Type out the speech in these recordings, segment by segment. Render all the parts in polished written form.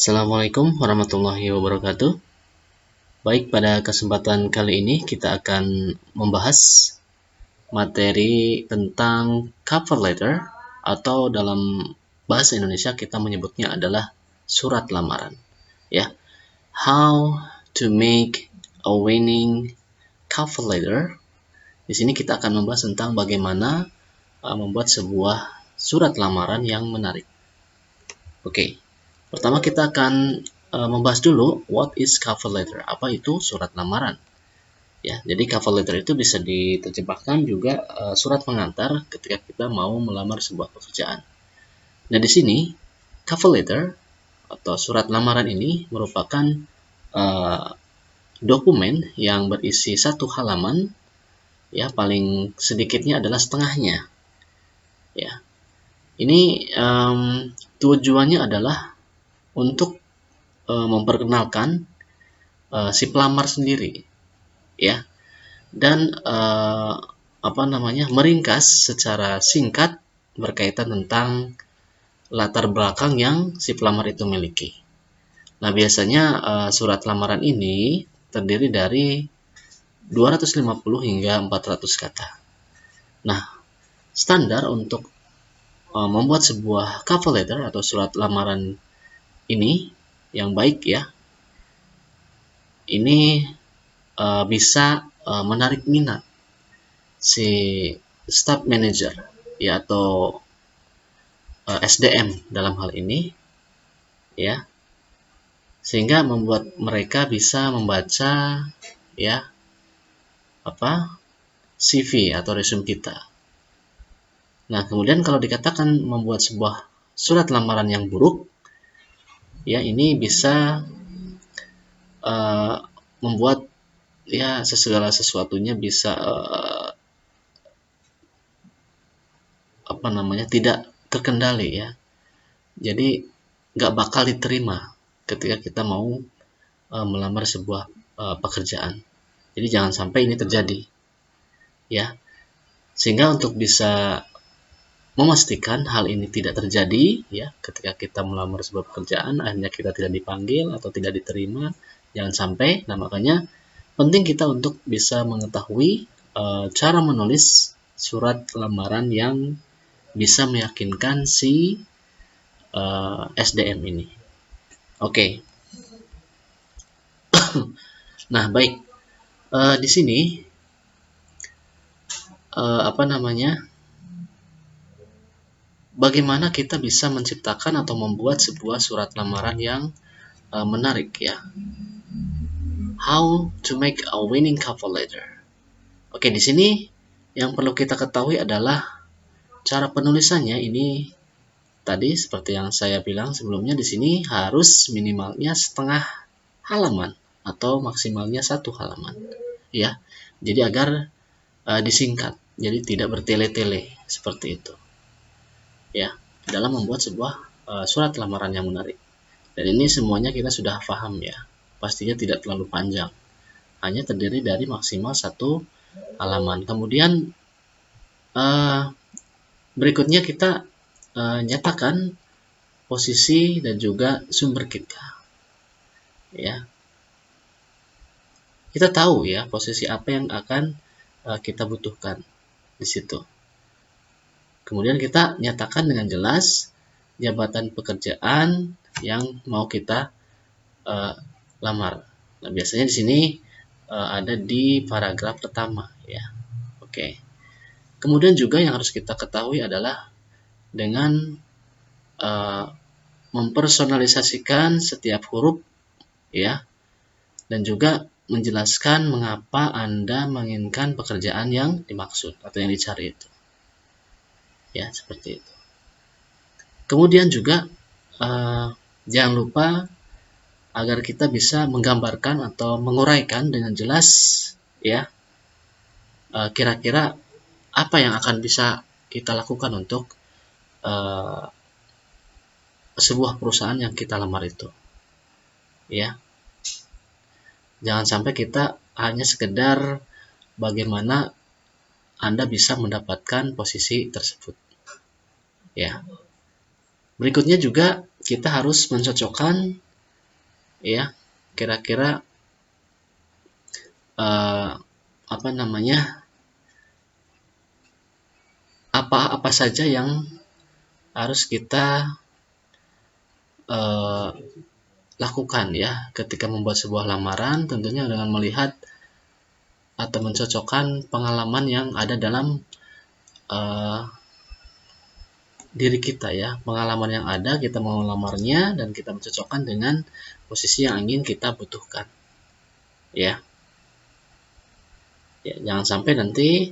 Assalamualaikum warahmatullahi wabarakatuh. Baik, pada kesempatan kali ini kita akan membahas materi tentang cover letter atau dalam bahasa Indonesia kita menyebutnya adalah surat lamaran. Ya, how to make a winning cover letter. Di sini kita akan membahas tentang bagaimana membuat sebuah surat lamaran yang menarik. Oke. Pertama kita akan membahas dulu what is cover letter. Apa itu surat lamaran? Ya, jadi cover letter itu bisa diterjemahkan juga surat pengantar ketika kita mau melamar sebuah pekerjaan. Nah, di sini cover letter atau surat lamaran ini merupakan dokumen yang berisi satu halaman, ya paling sedikitnya adalah setengahnya. Ya, ini tujuannya adalah untuk memperkenalkan si pelamar sendiri, ya, dan meringkas secara singkat berkaitan tentang latar belakang yang si pelamar itu miliki. Nah, biasanya surat lamaran ini terdiri dari 250 hingga 400 kata. Nah, standar untuk membuat sebuah cover letter atau surat lamaran ini yang baik, ya, ini bisa menarik minat si staff manager, ya, atau SDM dalam hal ini, ya, sehingga membuat mereka bisa membaca, ya, CV atau resume kita. Nah, kemudian kalau dikatakan membuat sebuah surat lamaran yang buruk, ya, ini bisa membuat, ya, segala sesuatunya bisa tidak terkendali, ya. Jadi nggak bakal diterima ketika kita mau melamar sebuah pekerjaan. Jadi jangan sampai ini terjadi, ya. Sehingga untuk bisa memastikan hal ini tidak terjadi, ya, ketika kita melamar sebuah pekerjaan akhirnya kita tidak dipanggil atau tidak diterima, jangan sampai. Nah, makanya penting kita untuk bisa mengetahui cara menulis surat lamaran yang bisa meyakinkan si SDM ini. Oke. Nah, baik. Di sini bagaimana kita bisa menciptakan atau membuat sebuah surat lamaran yang menarik, ya. How to make a winning cover letter. Oke, di sini yang perlu kita ketahui adalah cara penulisannya. Ini tadi seperti yang saya bilang sebelumnya, di sini harus minimalnya setengah halaman atau maksimalnya satu halaman, ya. Jadi agar disingkat, jadi tidak bertele-tele seperti itu, ya, dalam membuat sebuah surat lamaran yang menarik. Dan ini semuanya kita sudah paham, ya. Pastinya tidak terlalu panjang, hanya terdiri dari maksimal satu halaman. Kemudian berikutnya kita nyatakan posisi dan juga sumber kita, ya. Kita tahu, ya, posisi apa yang akan kita butuhkan di situ. Kemudian kita nyatakan dengan jelas jabatan pekerjaan yang mau kita lamar. Nah, biasanya di sini ada di paragraf pertama, ya. Oke. Kemudian juga yang harus kita ketahui adalah dengan mempersonalisasikan setiap huruf, ya, dan juga menjelaskan mengapa Anda menginginkan pekerjaan yang dimaksud atau yang dicari itu, ya, seperti itu. Kemudian juga jangan lupa agar kita bisa menggambarkan atau menguraikan dengan jelas, ya, kira-kira apa yang akan bisa kita lakukan untuk sebuah perusahaan yang kita lamar itu, ya. Jangan sampai kita hanya sekedar bagaimana Anda bisa mendapatkan posisi tersebut, ya. Berikutnya juga kita harus mencocokkan ya. Kira-kira apa namanya, apa saja yang harus kita lakukan ya ketika membuat sebuah lamaran, tentunya dengan melihat atau mencocokkan pengalaman yang ada dalam diri kita ya, pengalaman yang ada kita mau melamarnya dan kita mencocokkan dengan posisi yang ingin kita butuhkan ya. Jangan sampai nanti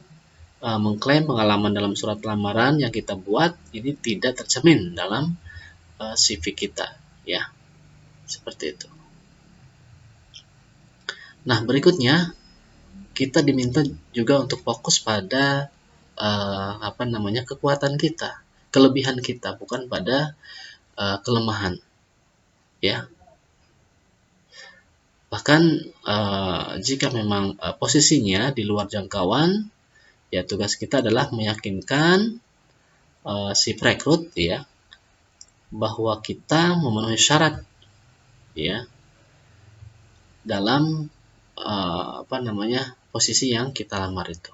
mengklaim pengalaman dalam surat lamaran yang kita buat ini tidak tercermin dalam CV kita ya, seperti itu. Nah, berikutnya kita diminta juga untuk fokus pada kekuatan kita, kelebihan kita, bukan pada kelemahan ya. Bahkan jika memang posisinya di luar jangkauan, ya tugas kita adalah meyakinkan si perekrut ya bahwa kita memenuhi syarat ya dalam posisi yang kita lamar itu.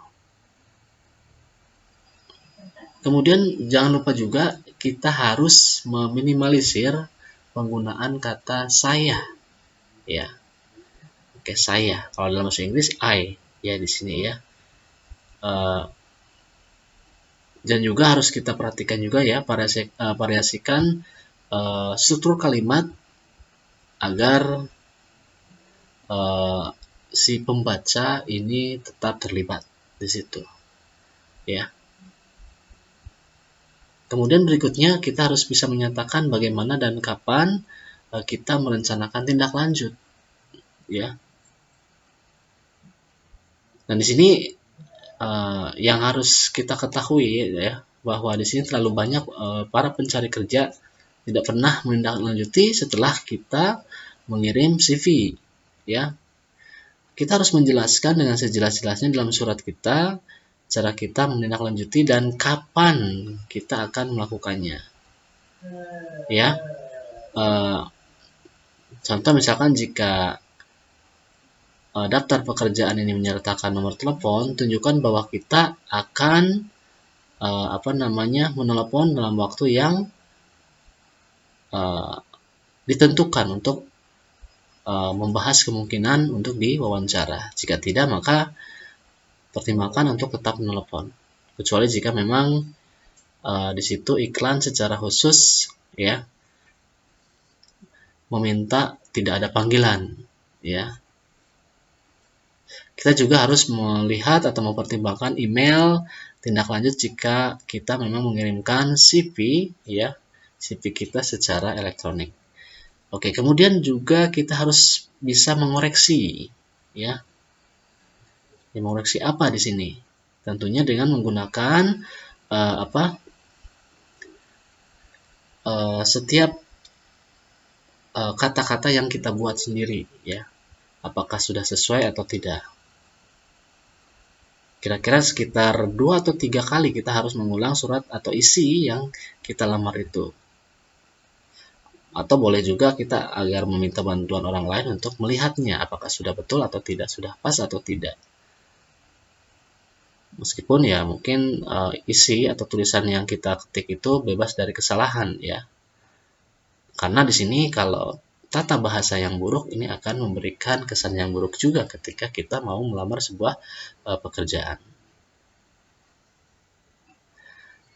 Kemudian jangan lupa juga kita harus meminimalisir penggunaan kata saya ya. Oke, saya. Kalau dalam bahasa Inggris I ya di sini ya. Dan juga harus kita perhatikan juga ya, variasikan struktur kalimat agar si pembaca ini tetap terlibat di situ ya. Kemudian berikutnya kita harus bisa menyatakan bagaimana dan kapan kita merencanakan tindak lanjut ya. Dan di sini yang harus kita ketahui ya, bahwa di sini terlalu banyak para pencari kerja tidak pernah menindaklanjuti setelah kita mengirim CV ya. Kita harus menjelaskan dengan sejelas-jelasnya dalam surat kita cara kita menindaklanjuti dan kapan kita akan melakukannya ya. Contoh misalkan jika daftar pekerjaan ini menyertakan nomor telepon, tunjukkan bahwa kita akan menelepon dalam waktu yang ditentukan untuk membahas kemungkinan untuk diwawancara. Jika tidak, maka pertimbangkan untuk tetap menelepon. Kecuali jika memang di situ iklan secara khusus ya meminta tidak ada panggilan ya. Kita juga harus melihat atau mempertimbangkan email tindak lanjut jika kita memang mengirimkan CV ya, CV kita secara elektronik. Oke, kemudian juga kita harus bisa mengoreksi ya. Mengoreksi apa di sini? Tentunya dengan menggunakan setiap kata-kata yang kita buat sendiri ya. Apakah sudah sesuai atau tidak? Kira-kira sekitar 2 atau 3 kali kita harus mengulang surat atau isi yang kita lamar itu. Atau boleh juga kita agar meminta bantuan orang lain untuk melihatnya apakah sudah betul atau tidak, sudah pas atau tidak. Meskipun ya mungkin isi atau tulisan yang kita ketik itu bebas dari kesalahan ya. Karena di sini kalau tata bahasa yang buruk ini akan memberikan kesan yang buruk juga ketika kita mau melamar sebuah pekerjaan.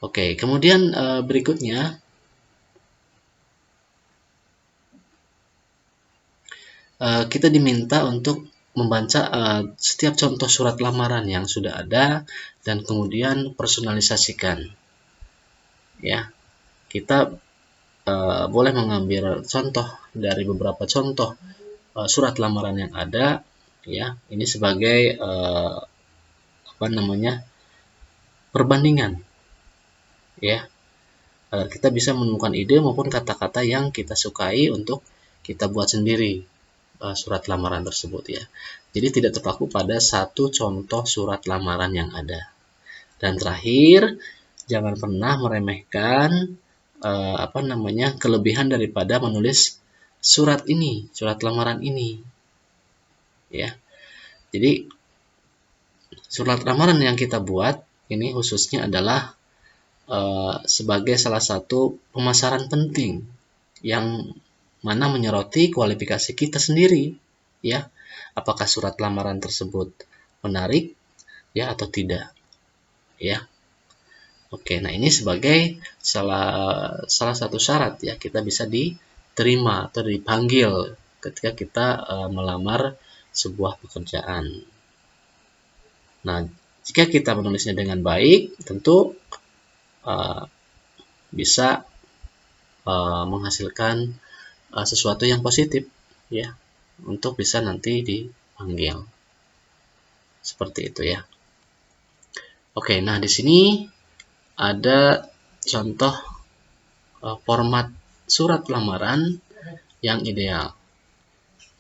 Oke, kemudian berikutnya kita diminta untuk membaca setiap contoh surat lamaran yang sudah ada dan kemudian personalisasikan. Ya, kita boleh mengambil contoh dari beberapa contoh surat lamaran yang ada. Ya, ini sebagai perbandingan. Ya, agar kita bisa menemukan ide maupun kata-kata yang kita sukai untuk kita buat sendiri surat lamaran tersebut ya. Jadi tidak terpaku pada satu contoh surat lamaran yang ada. Dan terakhir, jangan pernah meremehkan kelebihan daripada menulis surat ini, surat lamaran ini. Ya. Jadi surat lamaran yang kita buat ini khususnya adalah sebagai salah satu pemasaran penting yang mana menyoroti kualifikasi kita sendiri, ya. Apakah surat lamaran tersebut menarik ya atau tidak, ya. Oke, nah ini sebagai salah satu syarat ya kita bisa diterima atau dipanggil ketika kita melamar sebuah pekerjaan. Nah, jika kita menulisnya dengan baik, tentu bisa menghasilkan sesuatu yang positif ya untuk bisa nanti dipanggil. Seperti itu ya. Oke, nah di sini ada contoh format surat lamaran yang ideal.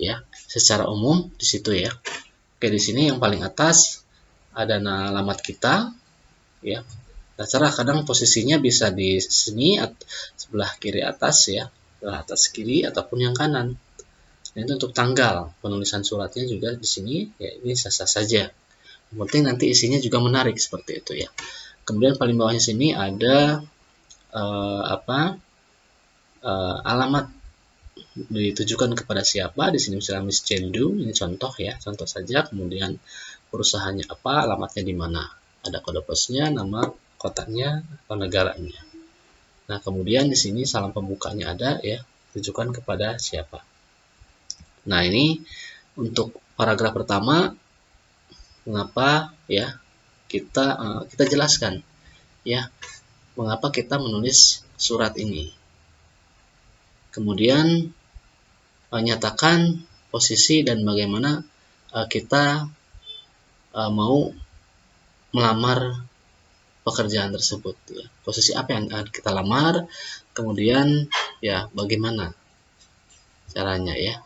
Ya, secara umum di situ ya. Oke, di sini yang paling atas ada alamat kita ya. Terserah, kadang posisinya bisa di sini sebelah kiri atas ya, sebelah atas kiri ataupun yang kanan. Nah, itu untuk tanggal penulisan suratnya juga di sini ya, ini sah-sah saja. Yang penting nanti isinya juga menarik seperti itu ya. Kemudian paling bawahnya sini ada alamat ditujukan kepada siapa. Di sini misalnya Miss Cendu, ini contoh ya, contoh saja. Kemudian perusahaannya apa, alamatnya di mana, ada kode posnya, nama kotanya atau negaranya. Nah, kemudian di sini salam pembukanya ada ya, tujukan kepada siapa. Nah, ini untuk paragraf pertama, mengapa ya kita jelaskan ya mengapa kita menulis surat ini. Kemudian nyatakan posisi dan bagaimana kita mau melamar pekerjaan tersebut ya. Posisi apa yang kita lamar, kemudian ya bagaimana caranya ya.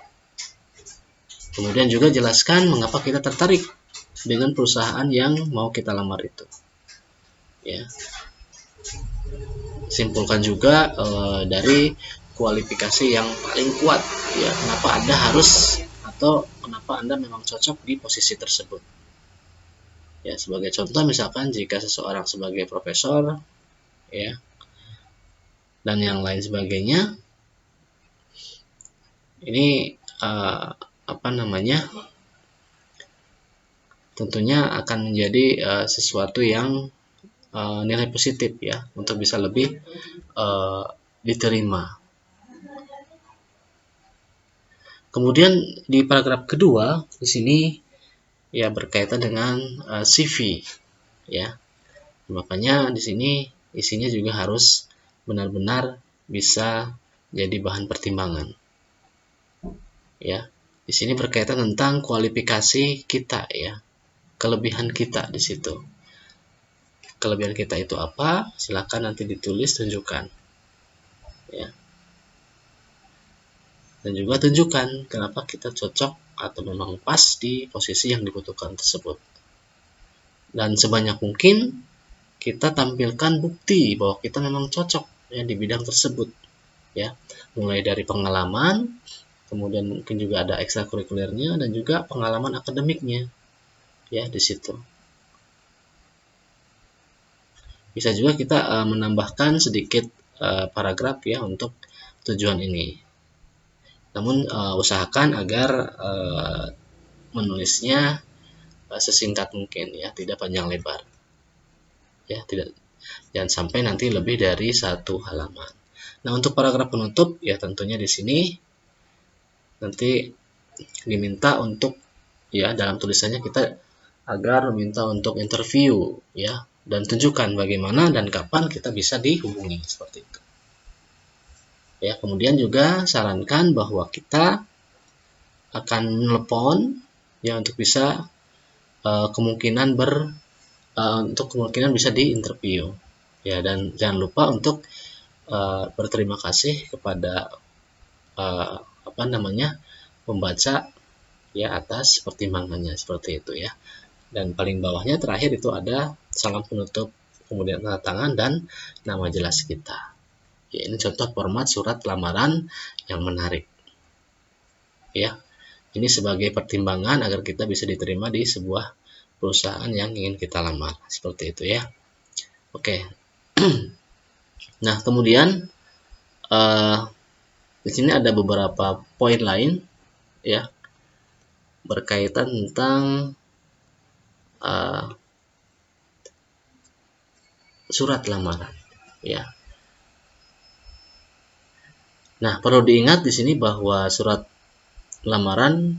Kemudian juga jelaskan mengapa kita tertarik dengan perusahaan yang mau kita lamar itu ya. Simpulkan juga dari kualifikasi yang paling kuat ya, kenapa Anda harus atau kenapa Anda memang cocok di posisi tersebut. Ya, sebagai contoh misalkan jika seseorang sebagai profesor ya dan yang lain sebagainya, ini tentunya akan menjadi sesuatu yang nilai positif ya untuk bisa lebih diterima. Kemudian di paragraf kedua di sini ya berkaitan dengan CV ya. Makanya di sini isinya juga harus benar-benar bisa jadi bahan pertimbangan. Ya. Di sini berkaitan tentang kualifikasi kita ya. Kelebihan kita di situ. Kelebihan kita itu apa? Silakan nanti ditulis, tunjukkan. Ya. Dan juga tunjukkan kenapa kita cocok atau memang pas di posisi yang dibutuhkan tersebut. Dan sebanyak mungkin kita tampilkan bukti bahwa kita memang cocok ya di bidang tersebut ya, mulai dari pengalaman, kemudian mungkin juga ada ekstrakurikulernya dan juga pengalaman akademiknya ya di situ. Bisa juga kita menambahkan sedikit paragraf ya untuk tujuan ini. Namun usahakan agar menulisnya sesingkat mungkin ya, tidak panjang lebar. Ya, jangan sampai nanti lebih dari 1 halaman. Nah, untuk paragraf penutup ya tentunya di sini nanti diminta untuk ya dalam tulisannya kita agar meminta untuk interview ya, dan tunjukkan bagaimana dan kapan kita bisa dihubungi seperti itu. Ya, kemudian juga sarankan bahwa kita akan menelepon ya untuk bisa kemungkinan bisa diinterview ya, dan jangan lupa untuk berterima kasih kepada pembaca ya atas pertimbangannya seperti itu ya. Dan paling bawahnya terakhir itu ada salam penutup, kemudian tanda tangan dan nama jelas kita. Ya, ini contoh format surat lamaran yang menarik ya. Ini sebagai pertimbangan agar kita bisa diterima di sebuah perusahaan yang ingin kita lamar, seperti itu ya. Oke. Nah, kemudian di sini ada beberapa poin lain ya, berkaitan tentang surat lamaran ya. Nah, perlu diingat di sini bahwa surat lamaran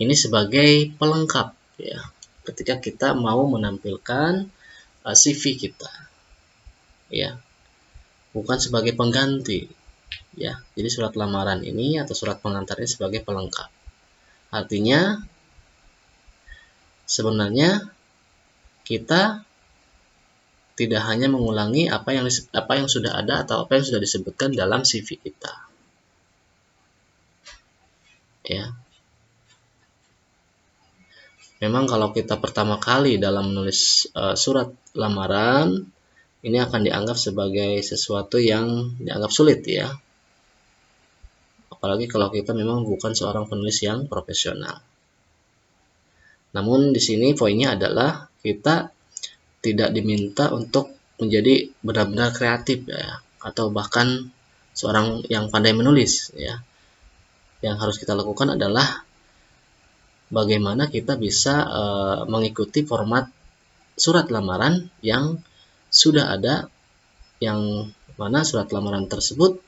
ini sebagai pelengkap ya, ketika kita mau menampilkan CV kita ya, bukan sebagai pengganti ya. Jadi surat lamaran ini atau surat pengantar ini sebagai pelengkap. Artinya sebenarnya kita tidak hanya mengulangi apa yang sudah ada atau apa yang sudah disebutkan dalam CV kita ya. Memang kalau kita pertama kali dalam menulis surat lamaran, ini akan dianggap sebagai sesuatu yang dianggap sulit ya. Apalagi kalau kita memang bukan seorang penulis yang profesional. Namun di sini poinnya adalah kita tidak diminta untuk menjadi benar-benar kreatif ya, atau bahkan seorang yang pandai menulis ya. Yang harus kita lakukan adalah bagaimana kita bisa mengikuti format surat lamaran yang sudah ada, yang mana surat lamaran tersebut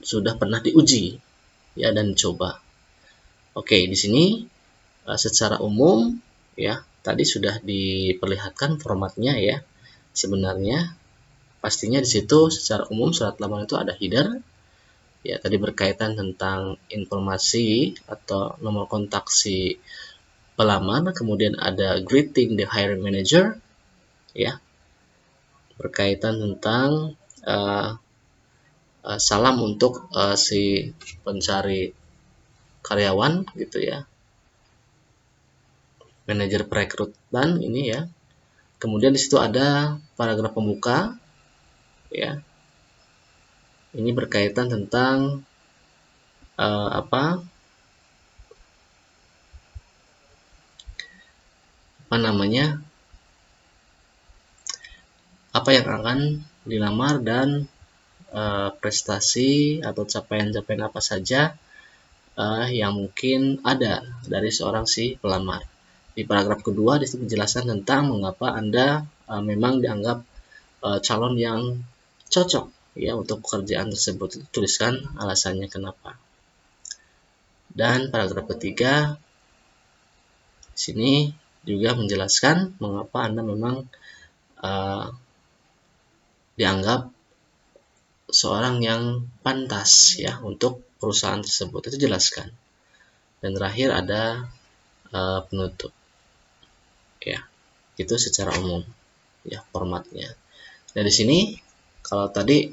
sudah pernah diuji ya dan coba. Oke, di sini secara umum ya, tadi sudah diperlihatkan formatnya ya. Sebenarnya pastinya di situ secara umum surat lamaran itu ada header ya, tadi berkaitan tentang informasi atau nomor kontak si pelamar, kemudian ada greeting the hiring manager ya, berkaitan tentang salam untuk si pencari karyawan gitu ya, manajer perekrutan ini ya. Kemudian di situ ada paragraf pembuka ya. Ini berkaitan tentang apa namanya, apa yang akan dilamar dan prestasi atau capaian-capaian apa saja yang mungkin ada dari seorang si pelamar. Di paragraf kedua disitu menjelaskan tentang mengapa Anda memang dianggap calon yang cocok ya untuk pekerjaan tersebut. Tuliskan alasannya kenapa. Dan paragraf ketiga di sini juga menjelaskan mengapa Anda memang dianggap seorang yang pantas ya untuk perusahaan tersebut. Itu jelaskan. Dan terakhir ada penutup ya. Itu secara umum ya formatnya. Nah di sini kalau tadi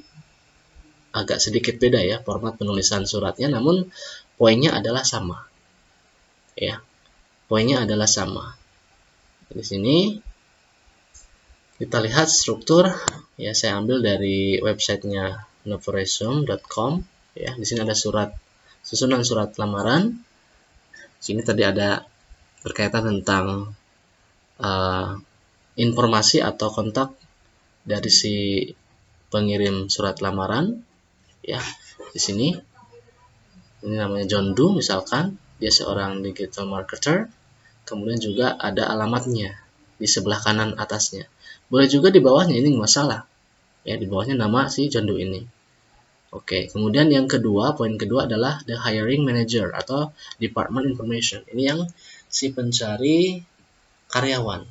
agak sedikit beda ya format penulisan suratnya, namun poinnya adalah sama ya. Poinnya adalah sama. Di sini kita lihat struktur ya, saya ambil dari websitenya novoresume.com ya. Di sini ada susunan surat lamaran. Di sini tadi ada berkaitan tentang informasi atau kontak dari si pengirim surat lamaran ya. Di sini ini namanya John Doe misalkan, dia seorang digital marketer. Kemudian juga ada alamatnya di sebelah kanan atasnya. Boleh juga di bawahnya, ini nggak masalah ya, di bawahnya nama si John Doe ini. Oke, kemudian yang kedua, poin kedua adalah the hiring manager atau department information. Ini yang si pencari karyawan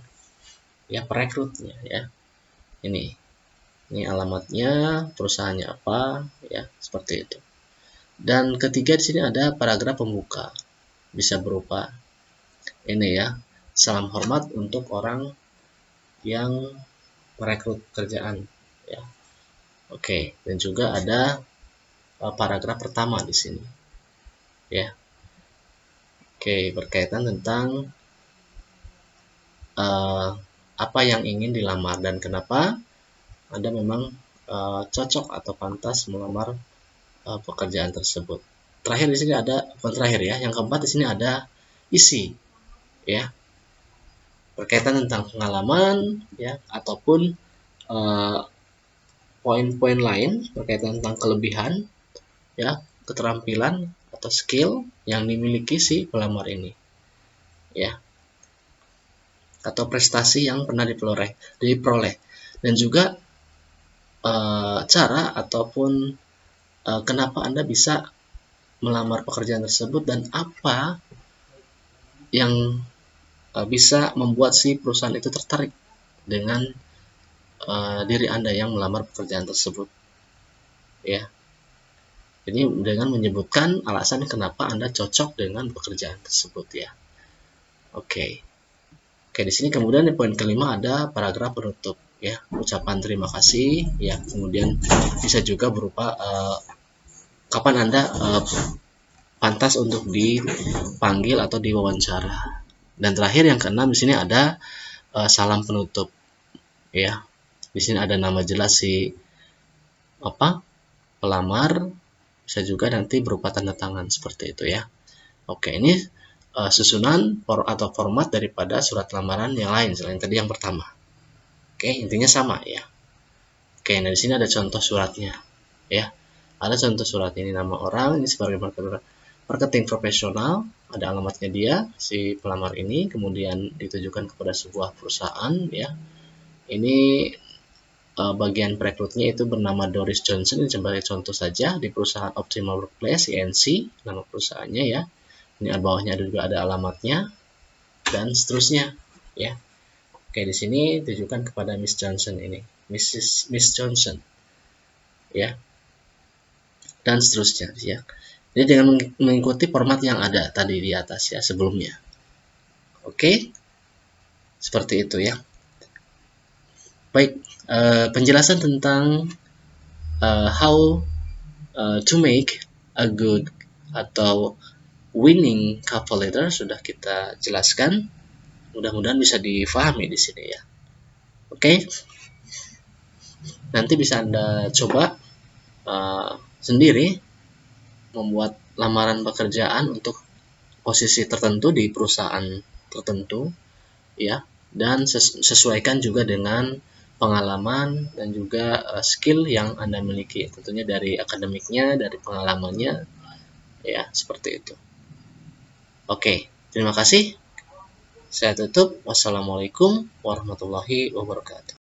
ya, perekrutnya ya. Ini alamatnya, perusahaannya apa ya, seperti itu. Dan ketiga di sini ada paragraf pembuka, bisa berupa ini ya, salam hormat untuk orang yang merekrut kerjaan ya. Oke, dan juga ada paragraf pertama di sini ya. Oke, berkaitan tentang apa yang ingin dilamar dan kenapa Anda memang cocok atau pantas melamar pekerjaan tersebut. terakhir di sini ada, bukan terakhir ya, yang keempat di sini ada isi ya, berkaitan tentang pengalaman ya, ataupun poin-poin lain berkaitan tentang kelebihan ya, keterampilan atau skill yang dimiliki si pelamar ini ya, atau prestasi yang pernah diperoleh, dan juga cara ataupun kenapa Anda bisa melamar pekerjaan tersebut, dan apa yang bisa membuat si perusahaan itu tertarik dengan diri Anda yang melamar pekerjaan tersebut ya. Jadi dengan menyebutkan alasan kenapa Anda cocok dengan pekerjaan tersebut ya. Oke. Oke, di sini kemudian di poin kelima ada paragraf penutup ya, ucapan terima kasih ya. Kemudian bisa juga berupa kapan Anda pantas untuk dipanggil atau diwawancara. Dan terakhir yang keenam di sini ada salam penutup ya. Di sini ada nama jelas si pelamar, bisa juga nanti berupa tanda tangan seperti itu ya. Oke, ini susunan atau format daripada surat lamaran yang lain selain tadi yang pertama. Oke, intinya sama ya. Oke, nah di sini ada contoh suratnya ya. Ada contoh surat, ini nama orang, ini sebagai marketing profesional, ada alamatnya dia si pelamar ini, kemudian ditujukan kepada sebuah perusahaan ya. Ini bagian perekrutnya itu bernama Doris Johnson, ini sebagai contoh saja, di perusahaan Optimal Workplace INC nama perusahaannya ya. Ini bawahnya juga ada alamatnya dan seterusnya ya. Oke, di sini ditujukan kepada Miss Johnson ini, Miss Johnson ya, dan seterusnya ya. Jadi dengan mengikuti format yang ada tadi di atas ya sebelumnya. Oke, seperti itu ya. Baik, penjelasan tentang how to make a good atau winning cover letter sudah kita jelaskan. Mudah-mudahan bisa difahami di sini ya. Oke, nanti bisa Anda coba sendiri membuat lamaran pekerjaan untuk posisi tertentu di perusahaan tertentu ya, dan sesuaikan juga dengan pengalaman dan juga skill yang Anda miliki, tentunya dari akademiknya, dari pengalamannya ya, seperti itu. Oke, terima kasih. Saya tutup. Wassalamualaikum warahmatullahi wabarakatuh.